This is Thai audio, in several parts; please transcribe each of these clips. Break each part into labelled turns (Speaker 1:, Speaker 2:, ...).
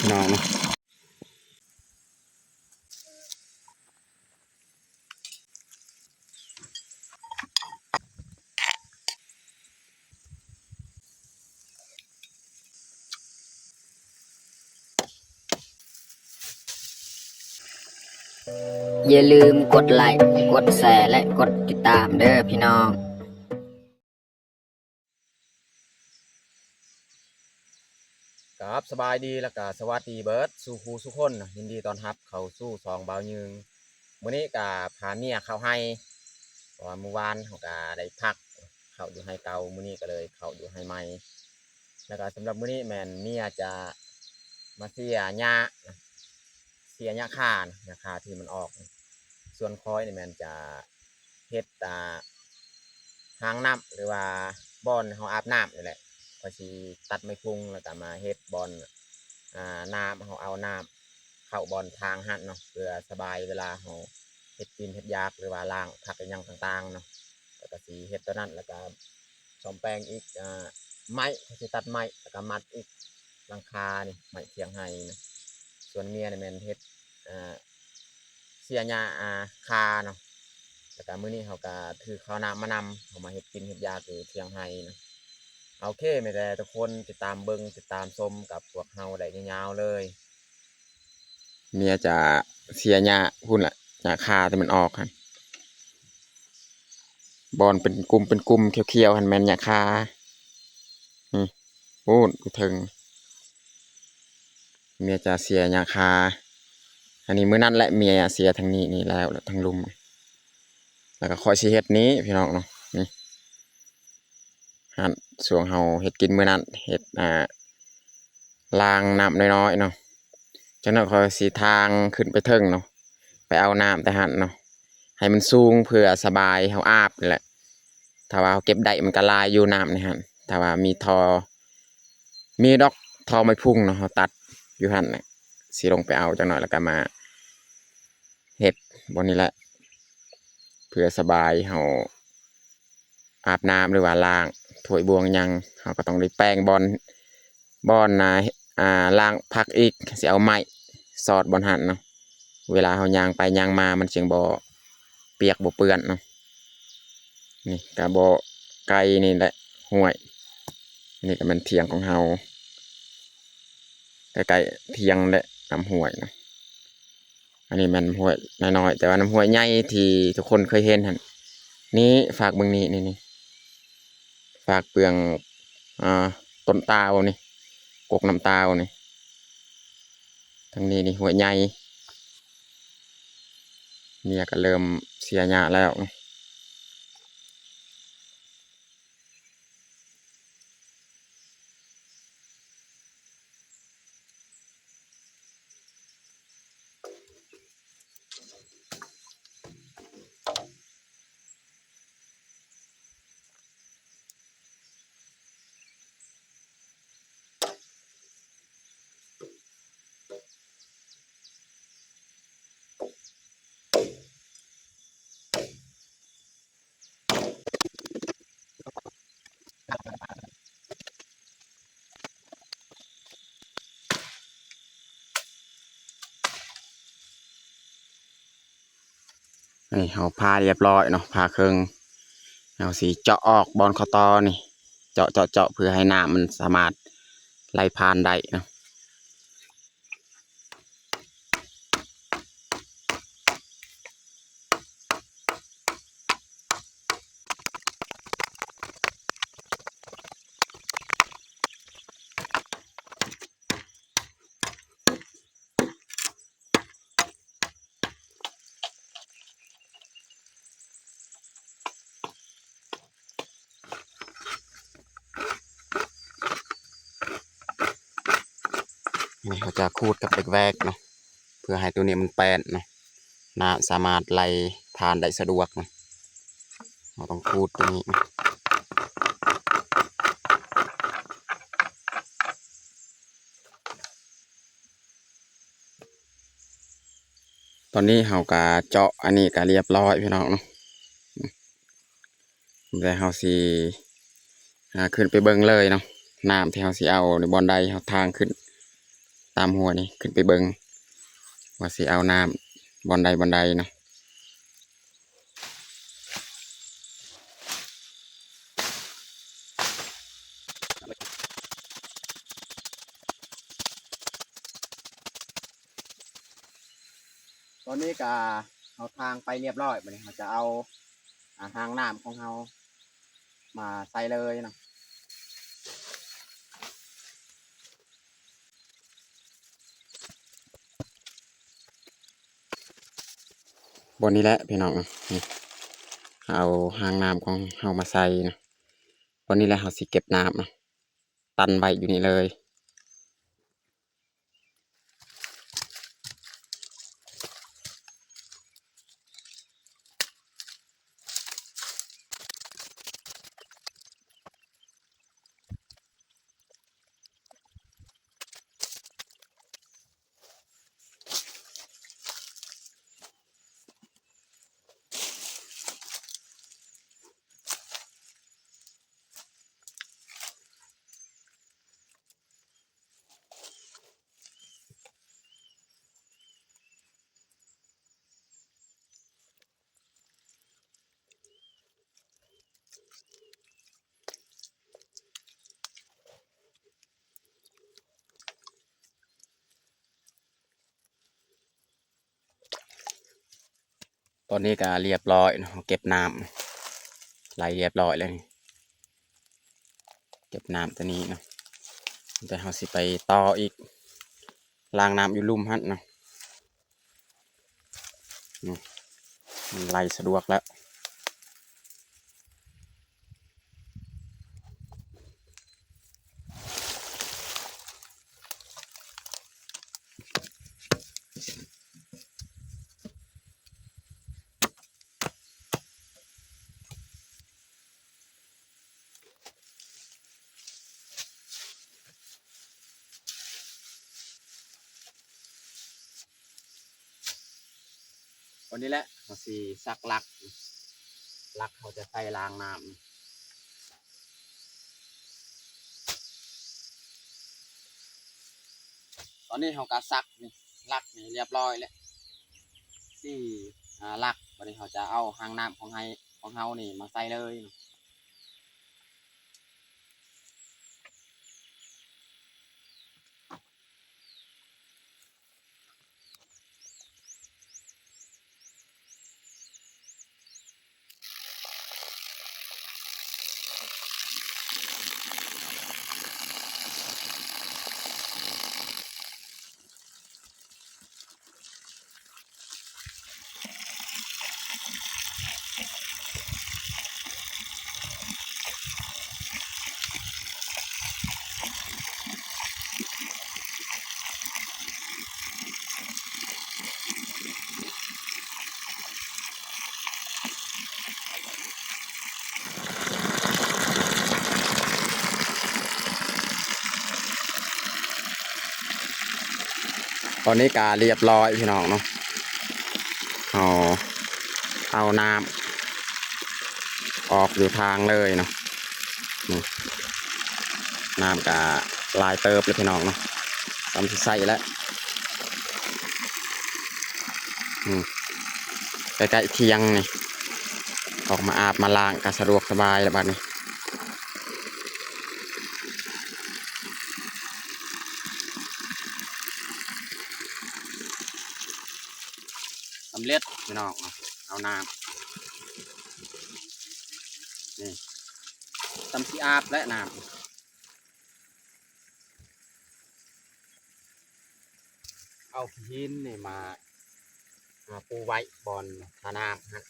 Speaker 1: พี่น้องเนาะ
Speaker 2: อย่าลืมกดไลค์กดแชร์และกดติดตามเด้อพี่น้อง
Speaker 3: ครับสบายดีแล้วก็สวัสดีเบิร์ดสู่ครูสุคนยินดีต้อนรับเข้าสู่สองเบายืงมื้อนี้ก็พาเมียเข้าให้เพราะว่าเมื่อวานเขาก็ได้พักเข้าอยู่ให้เก่ามื้อนี้ก็เลยเข้าอยู่ให้ใหม่แล้วก็สำหรับมื้อนี้แม่นเมียจะมาเสียหญ้าค่าหญ้าค่าที่มันออกส่วนคอยนี่แม่นจะเฮ็ดหางน้ำหรือว่าบ่อนเขาอาบน้ำนี่แหละก็สิตัดไม้พุงแล้วก็มาเฮ็ดบอนน้ำเขาเอาน้ำเข้าบอนทางหันเนาะเพื่อสบายเวลาเขาเฮ็ดกินเฮ็ดยากหรือว่าล้างผักอย่างต่างๆเนาะแล้วก็สิเฮ็ดตัวนั้นแล้วก็ซ่อมแปลงอีกไม้เขาสิตัดไม้แล้วก็มัดอีกหลังคานี่ไม้เถียงไห้นะส่วนเมียนี่แม่นเฮ็ดเสียหญ้าคาเนาะแล้วก็มื้อนี้เขาก็ถือข้าวน้ำมานำเขามาเฮ็ดกินเฮ็ดยากอยู่เถียงไห้นะโอเคไม่แต่ทุกคนติดตามเบิ่งติดตามชมกับพวกเฮาได้ยาวๆเลยเมียจะเสียหญ้าพุ่นล่ะหญ้าคาที่มันออกหั่นบอนเป็นกลุ่มเขียวๆหั่นแม่นหญ้าคานี่โอ้ไปถึงเมียจะเสียหญ้าคาอันนี้มื้อนั้นแหละเมียเสียทางนี้นี่แล้วทางลุมแล้วก็ค่อยสิเฮ็ดนี้พี่น้องเนาะนี่หั่นส่วงเฮาเฮ็ดกินมื้อนั้นเฮ็ดล้างน้ำน้อยๆเนาะจังนั้นค่อยสิทางขึ้นไปเทิงเนาะไปเอาน้ำแต่หั่นเนาะให้มันสูงเพื่อสบายเฮาอาบนี่แหละถ้าว่าเก็บได้มันก็ลายอยู่น้ำนี่หั่นถ้าว่ามีดอกทอไม้พุ่งเนาะเฮาตัดอยู่หั่นน่ะสิลงไปเอาจังหน่อยแล้วก็มาเฮ็ดบนนี้แหละเพื่อสบายเฮาอาบน้ำหรือว่าล้างถ้วยบวงยังเฮาก็ต้องได้แปรงบอนล้างพักอีกสิเอาไม้สอดบนหั่นเนาะเวลาเฮาย่างไปย่างมามันจึงบ่เปียกบ่เปื้อนเนาะนี่ก็บ่ไกลนี่แหละห้วยนี่ก็มันเถียงของเฮาใกล้ๆเถียงและน้ำห้วยเนาะอันนี้มันห้วยน้อยๆแต่ว่าน้ำห้วยใหญ่ที่ทุกคนเคยเห็นหั่นนี่ฝากเบิ่งนี่ฝากเปลืองต้นตาลนี่กกน้ำตาลนี่ทางนี้นี่ห้วยใหญ่เมียก็เริ่มเสียหญ้าแล้วนี่เฮาพาเรียบร้อยเนาะพาเครื่องเอาสีเจาะออกบอนคอตอนี่เจาะเพื่อให้น้ำมันสามารถไหลผ่านได้เนาะนี่เขาจะคูดกับเด็กแวกเนาะเพื่อให้ตัวนี้มันแป้นเนาะน้ำสามารถไหลผ่านได้สะดวกเนาะเราต้องคูดตัวนี้ตอนนี้เขาก็เจาะอันนี้ก็เรียบร้อยพี่น้องเนาะแต่เขาสิขึ้นไปเบิ่งเลยเนาะน้ำที่เขาสิเอาในบอนใดเขาทางขึ้น ตามหัวนี่ขึ้นไปเบิงว่าสิเอาน้ำบอนใดเนาะตอนนี้ก็เอาทางไปเรียบร้อยบัดนี้เราจะเอาทางน้ำของเรามาใส่เลยเนาะบนนี้แหละพี่น้องนี่เอาหางน้ำของเรามาใส่เนาะบนนี้แหละเราสิเก็บน้ำเนาะตันไว้อยู่นี่เลยตอนนี้ก็เรียบร้อยเนาะเก็บน้ำไหลเรียบร้อยเลยเก็บน้ำตัวนี้เนาะแต่เราสิไปต่ออีกล้างน้ำอยู่ลุ่มฮั่นเนาะมันไหลสะดวกแล้ววันนี้แหละเราสิซักลักเขาจะใส่ล้างน้ำตอนนี้เขาก็ซักนี่ลักนี่เรียบร้อยแล้วที่ลักวันนี้เขาจะเอาหางน้ำของเฮานี่มาใส่เลยตอนนี้กาเรียบร้อยพี่น้องเนาะเอาน้ำออกอยู่ทางเลยเนาะน้ำกาลายเติบเลยพี่น้องเนาะทำที่ใส่แล้วใกล้ๆเที่ยงนี่ออกมาอาบมาล้างก็สะดวกสบายแล้วบัดนี้สำเร็จพี่น้องเอาน้ำนี่ทำที่อาบและน้ำเอาหินนี่มาปูไว้บอนทาน้ำฮะ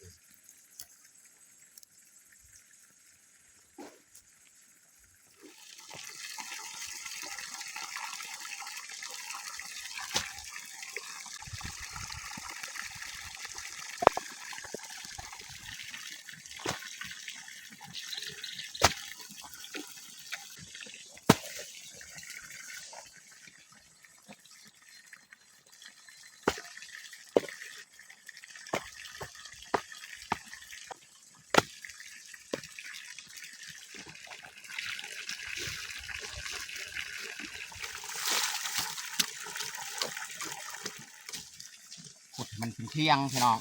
Speaker 3: มันเป็นเที่ยงพี่น้อง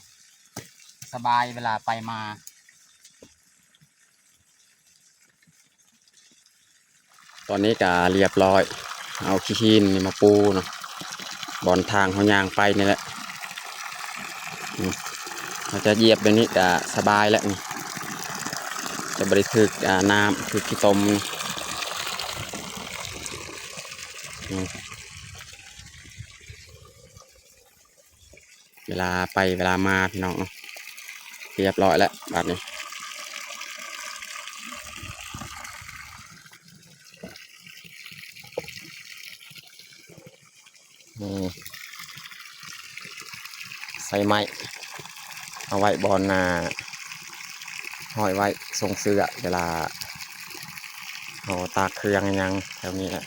Speaker 3: สบายเวลาไปมาตอนนี้ก็เรียบร้อยเอาขี้หินนี่มาปูเนาะบอนทางเขายางไปนี่แหละเราจะเหยียบแบบนี้ก็สบายแล้วนี่จะบริถึกน้ำคือขี้ตมเวลาไปเวลามาพี่น้องเรียบร้อยแล้วแบบนี้ใส่ไม้เอาไว้บอลห้อยไว้ทรงเสื้อเวลาเอาตากเครื่องยังแถวนี้แหละ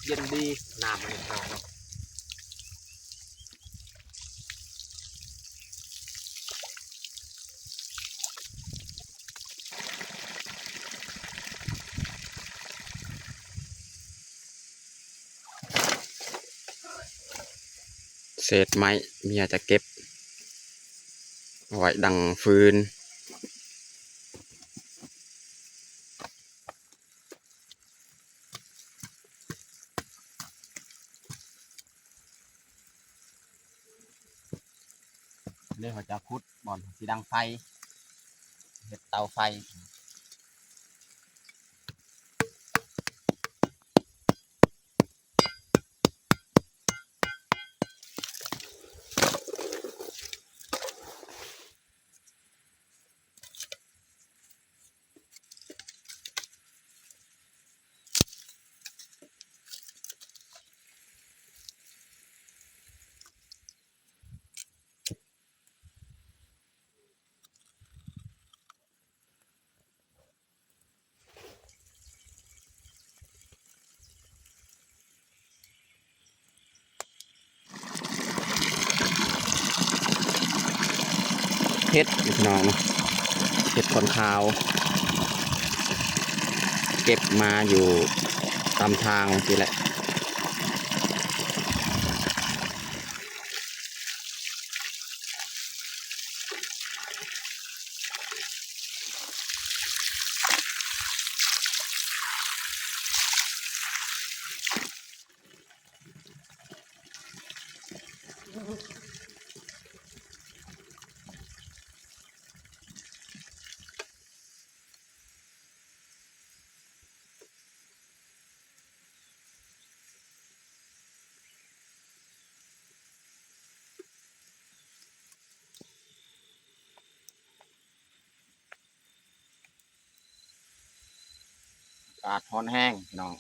Speaker 3: เย็นดีน้ำมันเนาะเศษไม้เมียจะเก็บเอาไว้ดังฟืนเรื่องเขาจะคุดบอนสีดังไฟเห็ดเตาไฟเห็ดพี่น้องเห็ดคนขาว เก็บมาอยู่ตามทางทีแหละอากาศร้อนแห้งพี่น้อง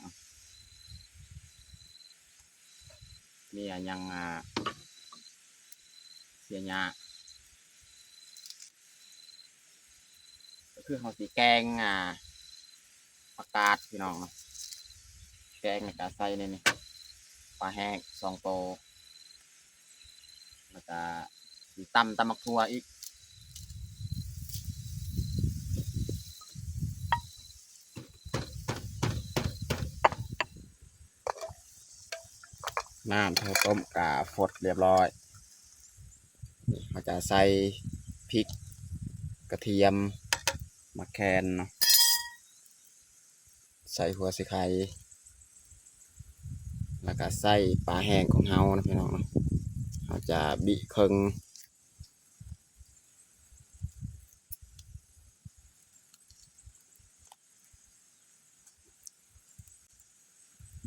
Speaker 3: มียังเสียหญ้าก็คือเขาสีแกงผักกาดพี่น้องแกงในกาใส่นี่ปลาแห้ง2 โตแล้วก็สีตำมักทั่วอีกน้ำข้าวต้มกาฟดเรียบร้อยเขาจะใส่พริกกระเทียมมะแคนเนาะใส่หัวไชไข่แล้วก็ใส่ปลาแห้งของเฮานะพี่น้องเขาจะบิครึ่ง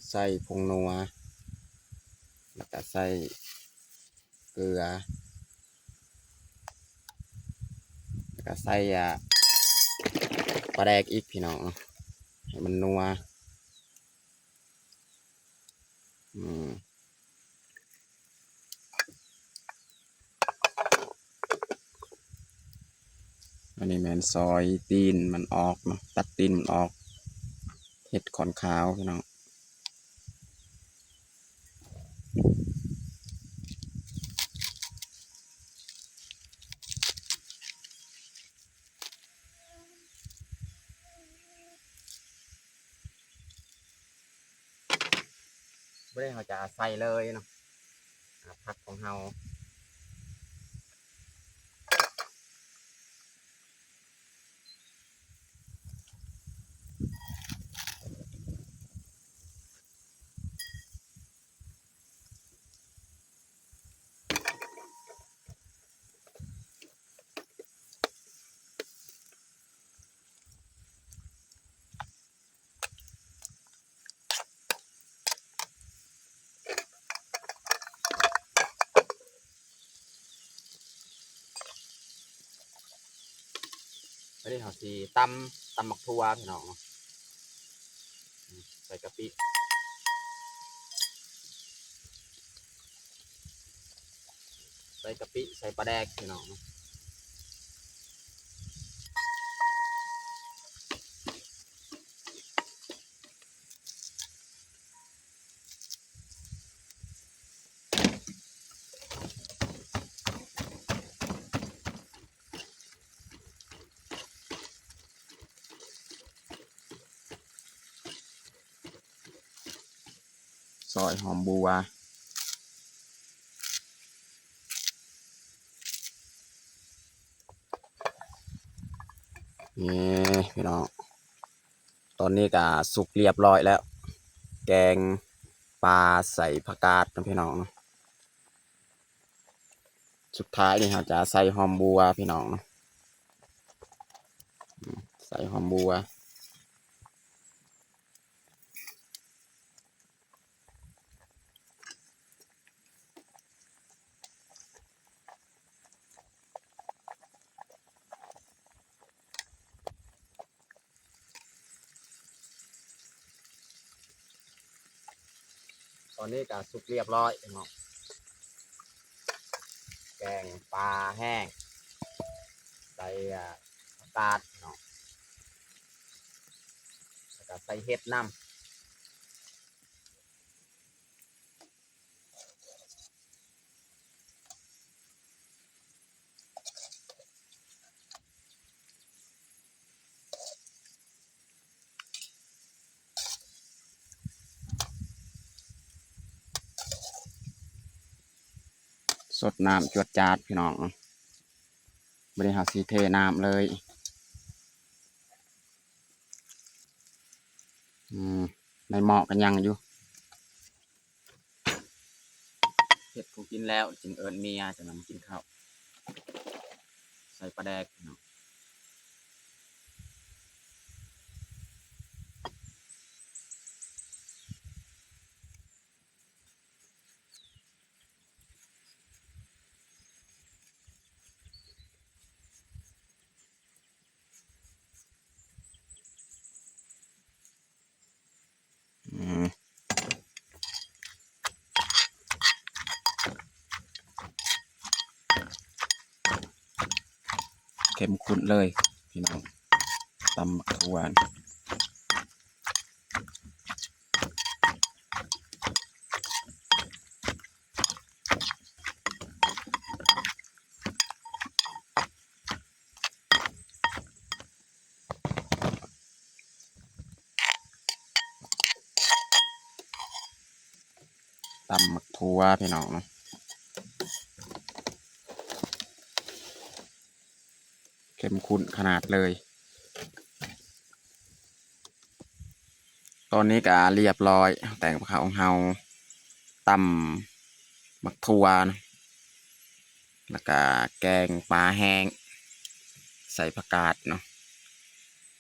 Speaker 3: ใส่ผงนัวแล้วก็ใส่เกลือแล้วก็ใส่ปลาแดกอีกพี่น้องให้มันนัว อืมอันนี้แมนซอยตีนมันออกเนาะตัดตีนมันออกเห็ดขอนขาวพี่น้องไม่ได้เขาจะใส่เลยเนาะผักของเราไม่ได้เขาสีตำหมักทั่วพี่น้องเนาะใส่กะปิใส่กะปิใส่ปลาแดกพี่น้องเนาะซอยหอมบัวนี่พี่น้องตอนนี้ก็สุกเรียบร้อยแล้วแกงปลาใส่ผักกาดนะพี่น้องเนาะสุดท้ายนี่เราจะใส่หอมบัวพี่น้องเนาะใส่หอมบัวตอนนี้ก็สุกเรียบร้อยพี่น้องแกงปลาแห้งใส่ผักกาดพี่น้องแล้วก็ใส่เห็ดน้ำสดน้ำจวดจาดพี่น้องบริหารสีเทน้ำเลยในหม้อกันยังอยู่เห็ดกูกินแล้วจึงเอิญเมียจะนำกินข้าวใส่ปลาแดกพี่น้องเข้มข้นเลยพี่น้องตำบักถั่วตำบักถั่วพี่น้องเนาะเข้มข้นขนาดเลยตอนนี้ก็เรียบร้อยแต่งข้าวของเฮาตำบักถั่วนะแล้วก็แกงปลาแห้งใส่ผักกาดเนาะ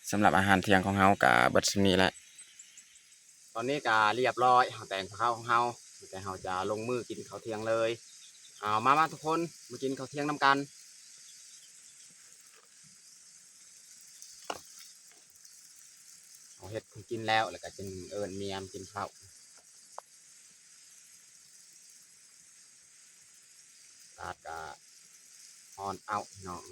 Speaker 3: สำหรับอาหารเที่ยงของเฮากับเบิดนี้แหละตอนนี้ก็เรียบร้อยแต่งข้าวของเฮาแต่เฮาจะลงมือกินข้าวเที่ยงเลยเอามาทุกคนมากินข้าวเที่ยงน้ำกันเอาเห็ดกินแล้วก็จึงเอิญเมียมกินข้าว อนเอาพี่น้อง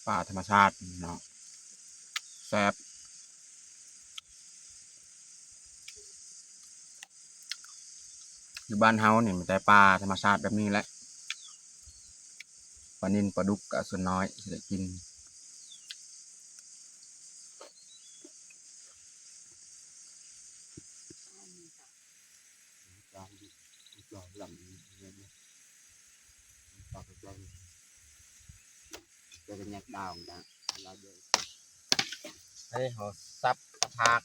Speaker 3: ป่าธรรมชาติเนาะแซ่บอยู่บ้านเฮาเนี่ยมีแต่ปลาธรรมชาติแบบนี้แหละปลานิลปลาดุกก็ส่วนน้อยที่ได้กินจะเป็นยักษ์ดาวนะเราเดินเฮ้ยเขาซับกระทาก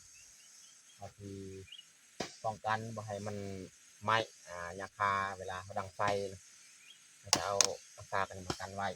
Speaker 3: เขาคือป้องกันบ่ให้มันไหม้ยาคาเวลาเขาดังไฟเขาจะเอากระทากกันมากันไว้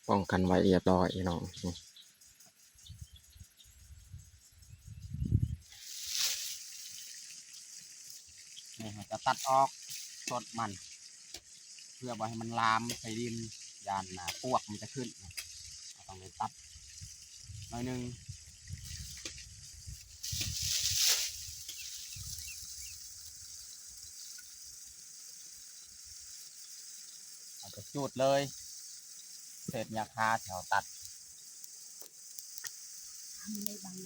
Speaker 3: ป้องกันไว้เรียบร้อยน้องนี่เขาจะตัดออกสดมันเพื่อบ่ให้มันลามใส่ดินยานพวกมันจะขึ้นเราต้องเลยตัดหน่อยนึงเอาจะจูดเลยเศษยาคาแถวตัด
Speaker 1: ทำได้บาง